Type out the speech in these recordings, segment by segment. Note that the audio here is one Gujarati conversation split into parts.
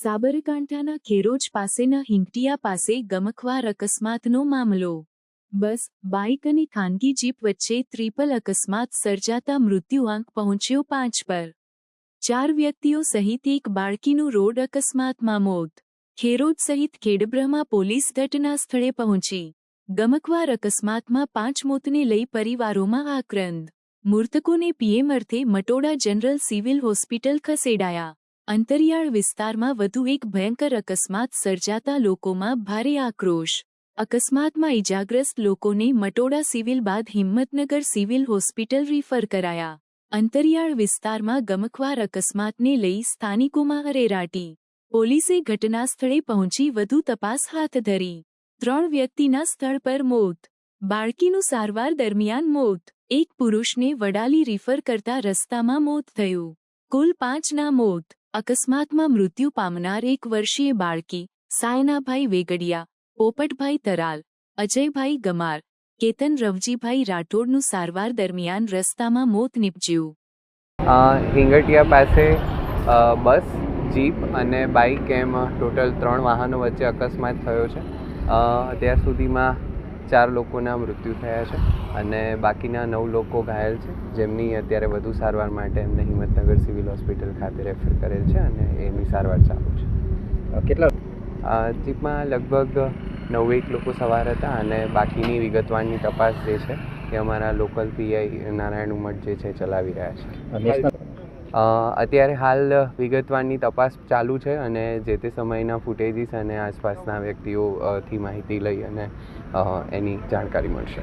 સાબરકાંઠાના ખેરોજ પાસેના હિંગટિયા પાસે ગમખ્વાર અકસ્માતનો મામલો। બસ, બાઇક અને ખાનગી જીપ વચ્ચે ટ્રિપલ અકસ્માત સર્જાતા મૃત્યુઆંક પહોંચ્યો 5 પર। 4 વ્યક્તિઓ સહિત એક બાળકીનું રોડ અકસ્માતમાં મોત। ખેરોજ સહિત ખેડબ્રહ્મા પોલીસ ઘટના સ્થળે પહોંચી ગમખ્વાર અકસ્માતમાં 5 મોતને લઈ પરિવારોમાં આક્રંદ। મૃતકોને પીએમ અર્થે મટોડા જનરલ સિવિલ હોસ્પિટલ ખસેડાયા। અંતરિયાળ વિસ્તારમાં વધુ એક ભયંકર અકસ્માત સર્જાતા લોકોમાં ભારે આક્રોશ। અકસ્માતમાં ઇજાગ્રસ્ત લોકોને મટોડા સિવિલ બાદ હિંમતનગર સિવિલ હોસ્પિટલ રિફર કરાયા। અંતરિયાળ વિસ્તારમાં ગમખ્વાર અકસ્માતને લઈ સ્થાનિકોમાં અરેરાટી। પોલીસે ઘટનાસ્થળે પહોંચી વધુ તપાસ હાથ ધરી। 3 વ્યક્તિના સ્થળ પર મોત। બાળકીનું સારવાર દરમિયાન મોત। એક પુરુષને વડાલી રિફર કરતા રસ્તામાં મોત થયું। કુલ 5ના મોત। અકસ્માતમાં મૃત્યુ પામનાર 1 વર્ષીય બાળકી સાયનાભાઈ વેગડિયા, પોપટભાઈ તરાલ, અજયભાઈ ગમાર, કેતન રવજીભાઈ રાઠોડનું સારવાર દરમિયાન રસ્તામાં મોત નીપજ્યું। હિંગટિયા પાસે બસ, જીપ અને બાઇક એમ ટોટલ 3 વાહનો વચ્ચે અકસ્માત થયો છે। અત્યાર સુધીમાં 4 લોકોના મૃત્યુ થયા છે અને બાકીના 9 લોકો ઘાયલ છે, જેમની અત્યારે વધુ સારવાર માટે એમને હિંમતનગર સિવિલ હોસ્પિટલ ખાતે રેફર કરેલ છે અને એની સારવાર ચાલુ છે। કેટલા જીપમાં લગભગ 9 લોકો સવાર હતા અને બાકીની વિગતવારની તપાસ જે છે એ અમારા લોકલ પીઆઈ નારાયણ ઉમટ જે છે ચલાવી રહ્યા છે। અત્યારે હાલ વિગતવારની તપાસ ચાલુ છે અને જે તે સમયના ફૂટેજીસ અને આસપાસના વ્યક્તિઓથી માહિતી લઈ અને એની જાણકારી મળશે।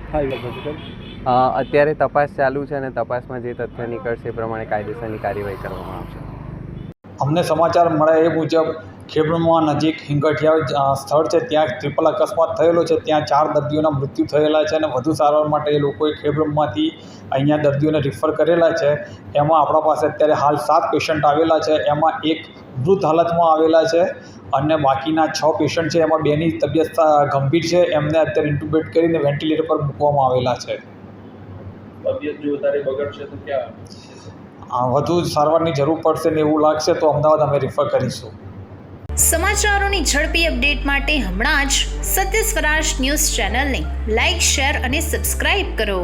અત્યારે તપાસ ચાલુ છે અને તપાસમાં જે તથ્ય નીકળશે એ પ્રમાણે કાયદેસરની કાર્યવાહી કરવામાં આવશે। અમને સમાચાર મળ્યા એ મુજબ ખેડબ્રહ્મા નજીક હિંગટિયા સ્થળ છે, ત્યાં ટ્રિપલ અકસ્માત થયેલો છે। ત્યાં 4 દર્દીઓના મૃત્યુ થયેલા છે અને વધુ સારવાર માટે એ લોકોએ ખેડબ્રહ્માથી અહીંયા દર્દીઓને રિફર કરેલા છે। એમાં આપણા પાસે અત્યારે હાલ 7 પેશન્ટ આવેલા છે, એમાં 1 મૃત હાલતમાં આવેલા છે અને બાકીના 6 પેશન્ટ છે, એમાં 2ની તબિયત ગંભીર છે, એમને અત્યારે ઇન્ટુબેટ કરીને વેન્ટિલેટર પર મૂકવામાં આવેલા છે। તબિયત જો વધારે બગડશે તો ક્યાં વધુ સારવારની જરૂર પડશે ને એવું લાગશે તો અમદાવાદ અમે રિફર કરીશું। સમાચારોની ઝડપી અપડેટ માટે હમણાં જ સત્ય સ્વરાજ ન્યૂઝ ચેનલને લાઇક, શેર અને સબસ્ક્રાઇબ કરો।